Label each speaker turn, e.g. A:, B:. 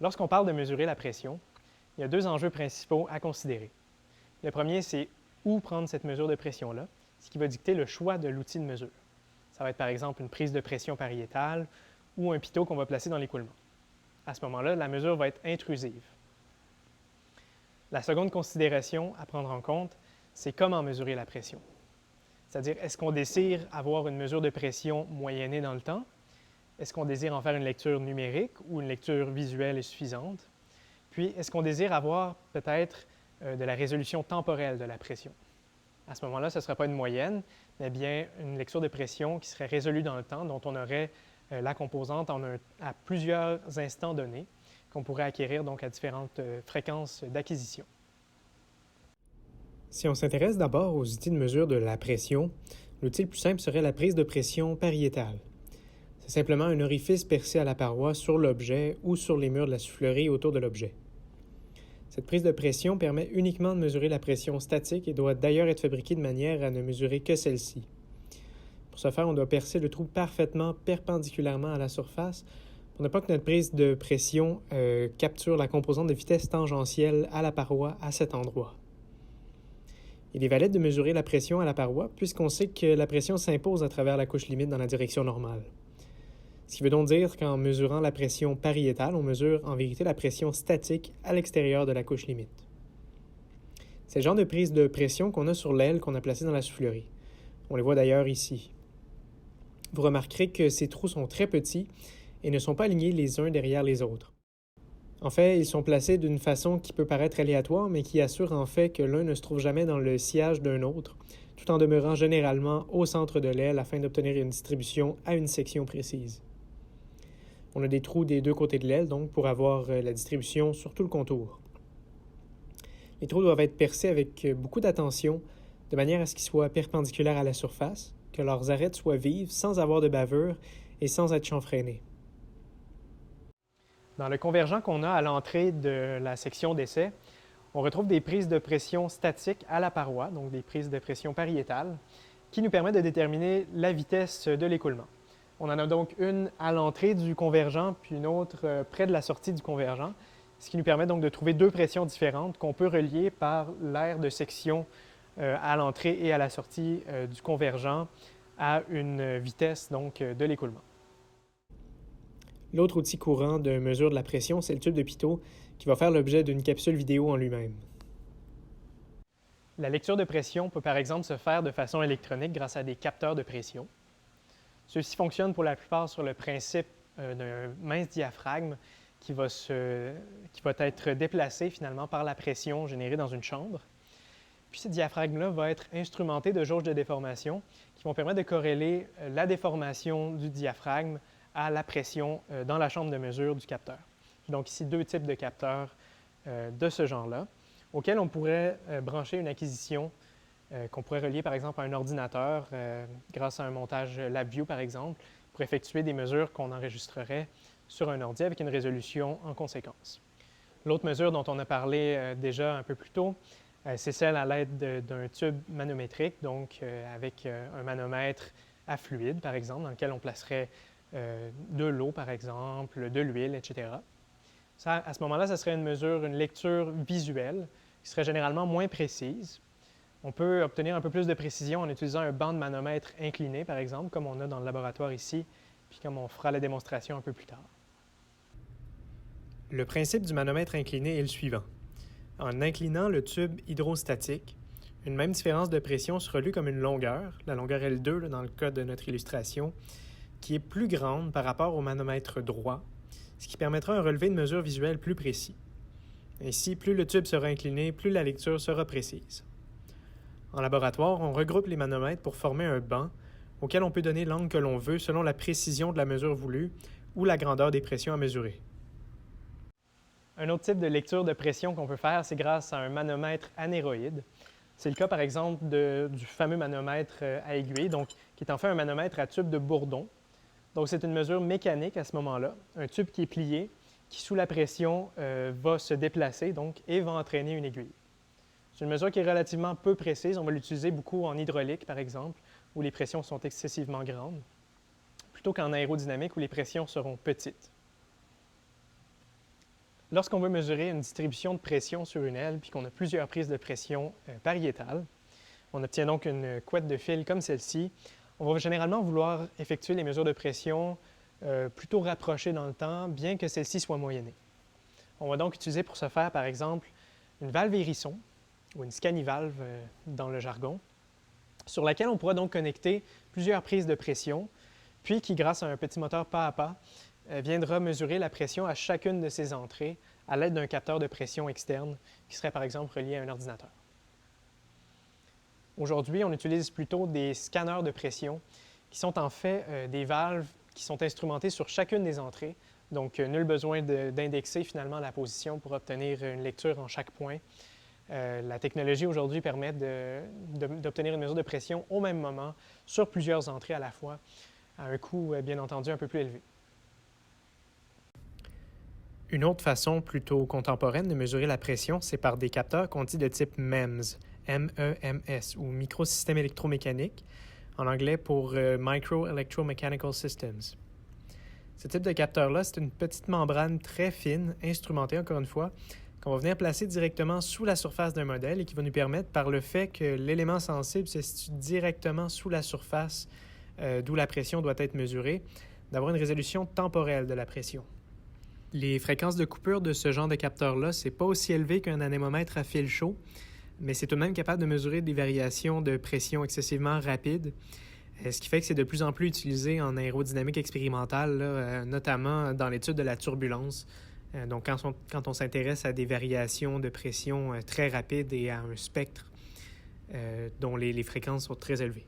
A: Lorsqu'on parle de mesurer la pression, il y a deux enjeux principaux à considérer. Le premier, c'est où prendre cette mesure de pression-là, ce qui va dicter le choix de l'outil de mesure. Ça va être par exemple une prise de pression pariétale ou un pitot qu'on va placer dans l'écoulement. À ce moment-là, la mesure va être intrusive. La seconde considération à prendre en compte, c'est comment mesurer la pression. C'est-à-dire, est-ce qu'on désire avoir une mesure de pression moyennée dans le temps? Est-ce qu'on désire en faire une lecture numérique ou une lecture visuelle est suffisante? Puis, est-ce qu'on désire avoir peut-être de la résolution temporelle de la pression? À ce moment-là, ce ne sera pas une moyenne, mais bien une lecture de pression qui serait résolue dans le temps, dont on aurait la composante à plusieurs instants donnés, qu'on pourrait acquérir donc à différentes fréquences d'acquisition.
B: Si on s'intéresse d'abord aux outils de mesure de la pression, l'outil le plus simple serait la prise de pression pariétale. C'est simplement un orifice percé à la paroi sur l'objet ou sur les murs de la soufflerie autour de l'objet. Cette prise de pression permet uniquement de mesurer la pression statique et doit d'ailleurs être fabriquée de manière à ne mesurer que celle-ci. Pour ce faire, on doit percer le trou parfaitement perpendiculairement à la surface pour ne pas que notre prise de pression capture la composante de vitesse tangentielle à la paroi à cet endroit. Il est valide de mesurer la pression à la paroi puisqu'on sait que la pression s'impose à travers la couche limite dans la direction normale. Ce qui veut donc dire qu'en mesurant la pression pariétale, on mesure en vérité la pression statique à l'extérieur de la couche limite. C'est le genre de prise de pression qu'on a sur l'aile qu'on a placée dans la soufflerie. On les voit d'ailleurs ici. Vous remarquerez que ces trous sont très petits et ne sont pas alignés les uns derrière les autres. En fait, ils sont placés d'une façon qui peut paraître aléatoire, mais qui assure en fait que l'un ne se trouve jamais dans le sillage d'un autre, tout en demeurant généralement au centre de l'aile afin d'obtenir une distribution à une section précise. On a des trous des deux côtés de l'aile, donc pour avoir la distribution sur tout le contour. Les trous doivent être percés avec beaucoup d'attention, de manière à ce qu'ils soient perpendiculaires à la surface, que leurs arêtes soient vives sans avoir de bavure et sans être chanfreinées.
A: Dans le convergent qu'on a à l'entrée de la section d'essai, on retrouve des prises de pression statiques à la paroi, donc des prises de pression pariétales, qui nous permettent de déterminer la vitesse de l'écoulement. On en a donc une à l'entrée du convergent, puis une autre près de la sortie du convergent, ce qui nous permet donc de trouver deux pressions différentes qu'on peut relier par l'aire de section à l'entrée et à la sortie du convergent à une vitesse donc, de l'écoulement.
B: L'autre outil courant de mesure de la pression, c'est le tube de pitot qui va faire l'objet d'une capsule vidéo en lui-même.
A: La lecture de pression peut par exemple se faire de façon électronique grâce à des capteurs de pression. Ceux-ci fonctionnent pour la plupart sur le principe d'un mince diaphragme qui va être déplacé finalement par la pression générée dans une chambre. Puis ce diaphragme-là va être instrumenté de jauges de déformation qui vont permettre de corréler la déformation du diaphragme à la pression dans la chambre de mesure du capteur. Donc ici, deux types de capteurs de ce genre-là, auxquels on pourrait brancher une acquisition qu'on pourrait relier par exemple à un ordinateur grâce à un montage LabVIEW par exemple, pour effectuer des mesures qu'on enregistrerait sur un ordi avec une résolution en conséquence. L'autre mesure dont on a parlé déjà un peu plus tôt, c'est celle à l'aide d'un tube manométrique, donc avec un manomètre à fluide par exemple, dans lequel on placerait de l'eau, par exemple, de l'huile, etc. Ça, à ce moment-là, ça serait une mesure, une lecture visuelle qui serait généralement moins précise. On peut obtenir un peu plus de précision en utilisant un banc de manomètre incliné, par exemple, comme on a dans le laboratoire ici, puis comme on fera la démonstration un peu plus tard.
B: Le principe du manomètre incliné est le suivant. En inclinant le tube hydrostatique, une même différence de pression sera lue comme une longueur, la longueur L2 là, dans le cas de notre illustration, qui est plus grande par rapport au manomètre droit, ce qui permettra un relevé de mesure visuelle plus précis. Ainsi, plus le tube sera incliné, plus la lecture sera précise. En laboratoire, on regroupe les manomètres pour former un banc auquel on peut donner l'angle que l'on veut selon la précision de la mesure voulue ou la grandeur des pressions à mesurer.
A: Un autre type de lecture de pression qu'on peut faire, c'est grâce à un manomètre anéroïde. C'est le cas, par exemple, du fameux manomètre à aiguille, donc, qui est en fait un manomètre à tube de bourdon. Donc, c'est une mesure mécanique à ce moment-là, un tube qui est plié, qui, sous la pression, va se déplacer donc, et va entraîner une aiguille. C'est une mesure qui est relativement peu précise. On va l'utiliser beaucoup en hydraulique, par exemple, où les pressions sont excessivement grandes, plutôt qu'en aérodynamique, où les pressions seront petites. lorsqu'on veut mesurer une distribution de pression sur une aile puis qu'on a plusieurs prises de pression pariétales, on obtient donc une couette de fil comme celle-ci. On va généralement vouloir effectuer les mesures de pression plutôt rapprochées dans le temps, bien que celle-ci soit moyennée. On va donc utiliser pour ce faire, par exemple, une valve hérisson, ou une scanivalve dans le jargon, sur laquelle on pourra donc connecter plusieurs prises de pression, puis qui, grâce à un petit moteur pas à pas, viendra mesurer la pression à chacune de ces entrées à l'aide d'un capteur de pression externe qui serait par exemple relié à un ordinateur. Aujourd'hui, on utilise plutôt des scanners de pression qui sont en fait des valves qui sont instrumentées sur chacune des entrées, donc nul besoin d'indexer finalement la position pour obtenir une lecture en chaque point. La technologie aujourd'hui permet d'obtenir une mesure de pression au même moment sur plusieurs entrées à la fois, à un coût bien entendu un peu plus élevé.
B: Une autre façon plutôt contemporaine de mesurer la pression, c'est par des capteurs qu'on dit de type MEMS, M-E-M-S, ou microsystème électromécanique, en anglais pour Micro Electromechanical Systems. Ce type de capteur-là, c'est une petite membrane très fine, instrumentée encore une fois, qu'on va venir placer directement sous la surface d'un modèle et qui va nous permettre, par le fait que l'élément sensible se situe directement sous la surface d'où la pression doit être mesurée, d'avoir une résolution temporelle de la pression. Les fréquences de coupure de ce genre de capteur-là, c'est pas aussi élevé qu'un anémomètre à fil chaud, mais c'est tout de même capable de mesurer des variations de pression excessivement rapides, ce qui fait que c'est de plus en plus utilisé en aérodynamique expérimentale, là, notamment dans l'étude de la turbulence. Donc, quand on s'intéresse à des variations de pression très rapides et à un spectre dont les fréquences sont très élevées.